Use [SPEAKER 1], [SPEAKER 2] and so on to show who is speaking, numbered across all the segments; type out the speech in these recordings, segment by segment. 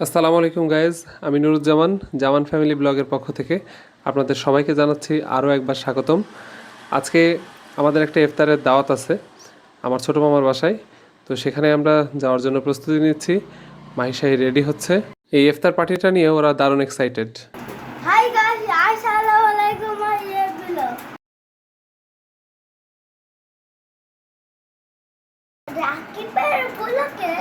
[SPEAKER 1] আসসালামু আলাইকুম গাইজ, আমি নুরুজ্জামান জামান ফ্যামিলি ব্লগের পক্ষ থেকে আপনাদের সবাইকে জানাচ্ছি আরও একবার স্বাগতম। আজকে আমাদের একটা ইফতারের দাওয়াত আছে আমার ছোটো মামার বাসায়। তো সেখানে আমরা যাওয়ার জন্য প্রস্তুতি নিচ্ছি। মাহিশাহি রেডি হচ্ছে। এই ইফতার পার্টিটা নিয়ে ওরা দারুণ এক্সাইটেড।
[SPEAKER 2] হাই গাইস, আসসালামু আলাইকুম আইয়াবিলো। রাকিবের বুলকে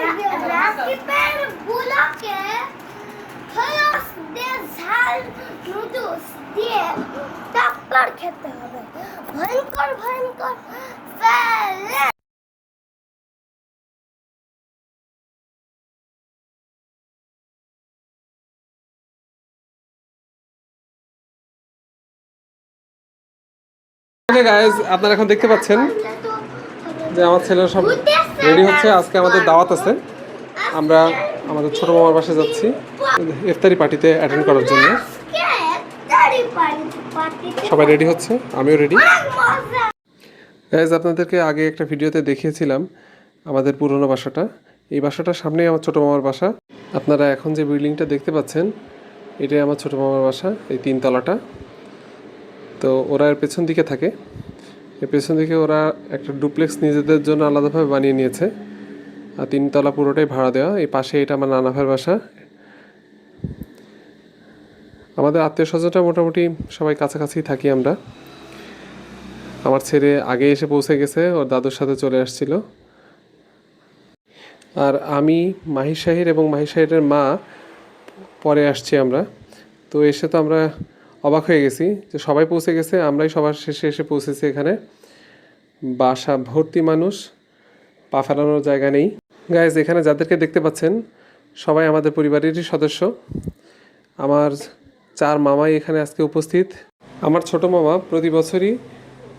[SPEAKER 2] রাকিবের বুলকে হলস দিয়ে ঝাল নুডলস দিয়ে টাপ্পার খেতে হবে। ভয়ঙ্কর ভয়ঙ্কর ফেলে।
[SPEAKER 1] ওকে গাইজ, আপনারা এখন দেখতে পাচ্ছেন যে আমার ছেলেরা সব রেডি হচ্ছে। আজকে আমাদের দাওয়াত আছে। আমরা আমাদের ছোটো মামার বাসায় যাচ্ছি ইফতারি পার্টিতে অ্যাটেন্ড করার জন্য। সবাই রেডি হচ্ছে, আমিও রেডি। গাইজ, আপনাদেরকে আগে একটা ভিডিওতে দেখিয়েছিলাম আমাদের পুরনো বাসাটা। এই বাসাটার সামনেই আমার ছোটো মামার বাসা। আপনারা এখন যে বিল্ডিংটা দেখতে পাচ্ছেন এটাই আমার ছোটো মামার বাসা, এই তিনতলাটা। তো ওরা এর পেছন দিকে থাকে। এর পেছন দিকে ওরা একটা ডুপ্লেক্স নিজেদের জন্য আলাদাভাবে বানিয়ে নিয়েছে। আর তিনতলা পুরোটাই ভাড়া দেওয়া। এই পাশে এটা আমার নানা ভাইয়ের বাসা। আমাদের আত্মীয় স্বজনটা মোটামুটি সবাই কাছাকাছি থাকি আমরা। আমার ছেলে আগে এসে পৌঁছে গেছে, ওর দাদুর সাথে চলে আসছিল। আর আমি মাহির শাহির এবং মাহির শাহিরের মা পরে আসছি আমরা। তো এসে তো আমরা অবাক হয়ে গেছি যে সবাই পৌঁছে গেছে, আমরাই সবার শেষে এসে পৌঁছেছি এখানে। বাসা ভর্তি মানুষ, পা ফেলানোর জায়গা নেই। গাইজ, এখানে যাদেরকে দেখতে পাচ্ছেন সবাই আমাদের পরিবারেরই সদস্য। আমার 4 মামাই এখানে আজকে উপস্থিত। আমার ছোটো মামা প্রতি বছরই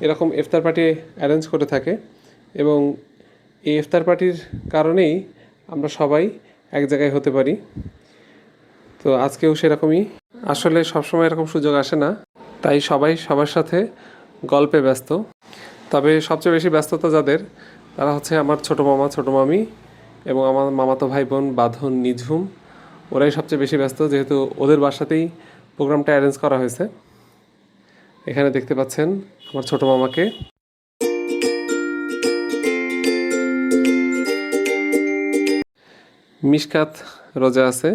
[SPEAKER 1] এরকম ইফতার পার্টি অ্যারেঞ্জ করে থাকে এবং এই ইফতার পার্টির কারণেই আমরা সবাই এক জায়গায় হতে পারি। তো আজকেও সেরকমই। আসলে সবসময় এরকম সুযোগ আসে না, তাই সবাই সবার সাথে গল্পে ব্যস্ত। তবে সবচেয়ে বেশি ব্যস্ততা যাদের, তারা হচ্ছে আমার ছোটো মামা, ছোটো মামি এবং আমার মামাতো ভাই বোন বাঁধন, নিঝুম। ওরাই সবচেয়ে বেশি ব্যস্ত, যেহেতু ওদের বাসাতেই প্রোগ্রামটা অ্যারেঞ্জ করা হয়েছে। এখানে দেখতে পাচ্ছেন আমার ছোটো মামাকে। মিশকাত রোজা আছে,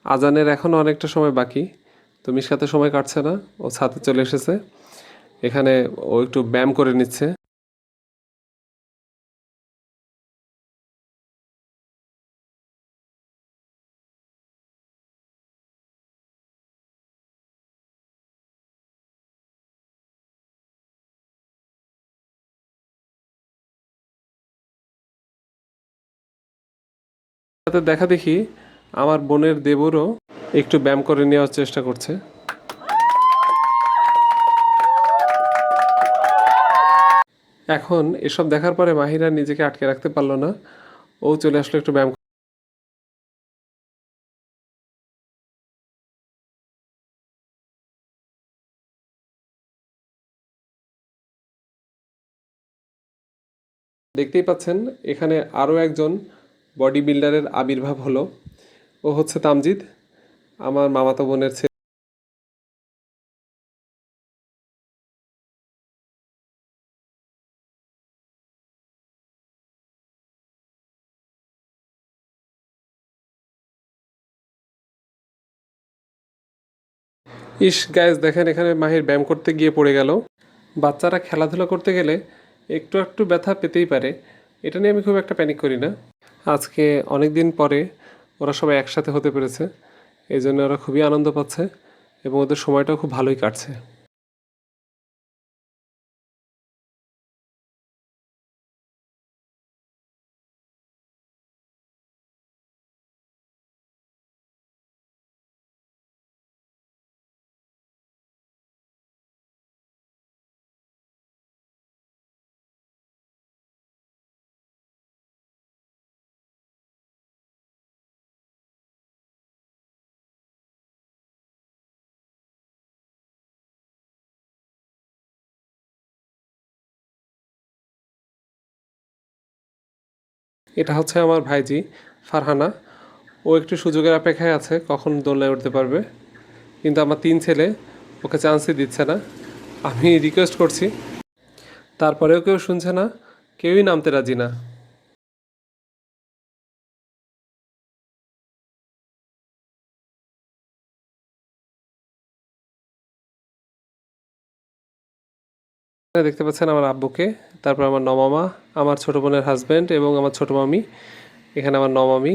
[SPEAKER 1] আজানের এখনও অনেকটা সময় বাকি। তো মিশকাতে সময় কাটছে না, ও ছাদে চলে এসেছে। এখানে ও একটু ব্যায়াম করে নিচ্ছে। সাথে দেখা দেখি আমার বোনের দেবরও একটু ব্যায়াম করে নেওয়ার চেষ্টা করছে। এখন এসব দেখার পরে মাহিরা নিজেকে আটকে রাখতে পারলো না, ও চলে আসলো একটু ব্যায়াম। দেখতেই পাচ্ছেন এখানে আরও একজন বডি বিল্ডারের আবির্ভাব হলো। ও হচ্ছে তামজিদ, আমার মামাতো বোনের ছেলে। ইস গাইজ, দেখেন এখানে মাহির ব্যায়াম করতে গিয়ে পড়ে গেল। বাচ্চারা খেলাধুলা করতে গেলে একটু একটু ব্যথা পেতেই পারে, এটা নিয়ে আমি খুব একটা প্যানিক করি না। আজকে অনেক দিন পরে ওরা সবাই একসাথে হতে পেরেছে, এই জন্য ওরা খুবই আনন্দ পাচ্ছে এবং ওদের সময়টাও খুব ভালোই কাটছে। এটা হচ্ছে আমার ভাইজি ফারহানা। ও একটু সুযোগের অপেক্ষায় আছে কখন দোলনায় উঠতে পারবে, কিন্তু আমার 3 ছেলে ওকে চান্সই দিচ্ছে না। আমি রিকোয়েস্ট করছি, তারপরেও কেউ শুনছে না, কেউই নামতে রাজি না। এখানে দেখতে পাচ্ছেন আমার আব্বুকে, তারপর আমার নমামা, আমার ছোট বোনের হাজব্যান্ড এবং আমার ছোট মামি, এখানে আমার নমামি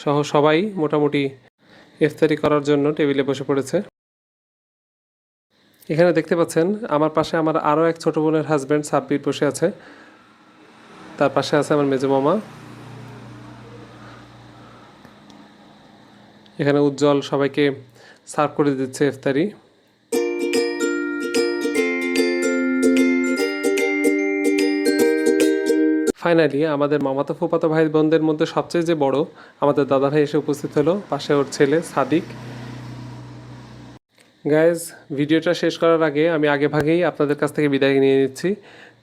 [SPEAKER 1] সহ সবাই মোটামুটি ইফতারি করার জন্য টেবিলে বসে পড়েছে। এখানে দেখতে পাচ্ছেন আমার পাশে আমার আরও এক ছোট বোনের হাজব্যান্ড সাব্বির বসে আছে, তার পাশে আছে আমার মেজো মামা। এখানে উজ্জ্বল সবাইকে সার্ভ করে দিচ্ছে ইফতারি। ফাইনালি আমাদের মামাতো ফুফাতো ভাই বোনদের মধ্যে সবচেয়ে যে বড় আমাদের দাদা ভাই এসে উপস্থিত হলো, পাশে ওর ছেলে সাদিক। গাইজ, ভিডিওটা শেষ করার আগে আমি আগে ভাগেই আপনাদের কাছ থেকে বিদায় নিয়ে নিচ্ছি,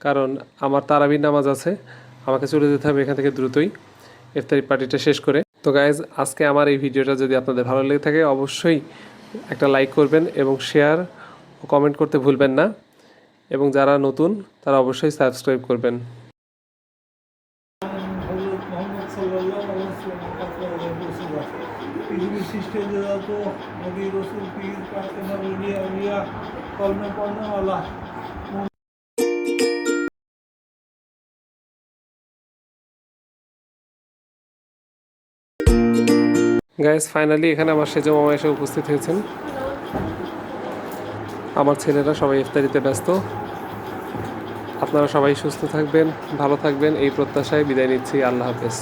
[SPEAKER 1] কারণ আমার তারাবির নামাজ আছে, আমাকে চলে যেতে হবে এখান থেকে দ্রুতই ইফতারি পার্টিটা শেষ করে। তো গাইজ, আজকে আমার এই ভিডিওটা যদি আপনাদের ভালো লেগে থাকে অবশ্যই একটা লাইক করবেন এবং শেয়ার ও কমেন্ট করতে ভুলবেন না, এবং যারা নতুন তারা অবশ্যই সাবস্ক্রাইব করবেন।
[SPEAKER 3] হযরত মুহাম্মদ সাল্লাল্লাহু আলাইহি ওয়াসাল্লামের কাছে রসুল আছে। পৃথিবীর সৃষ্টির যত নবী রসুল পীর ফাতেমা ওলিয়া আউলিয়া কলমে পড়নেওয়ালা
[SPEAKER 1] গাইজ, ফাইনালি এখানে আমার সেজো মামা এসে উপস্থিত হয়েছেন। আমার ছেলেরা সবাই ইফতারিতে ব্যস্ত। আপনারা সবাই সুস্থ থাকবেন, ভালো থাকবেন এই প্রত্যাশায় বিদায় নিচ্ছি। আল্লাহ হাফেজ।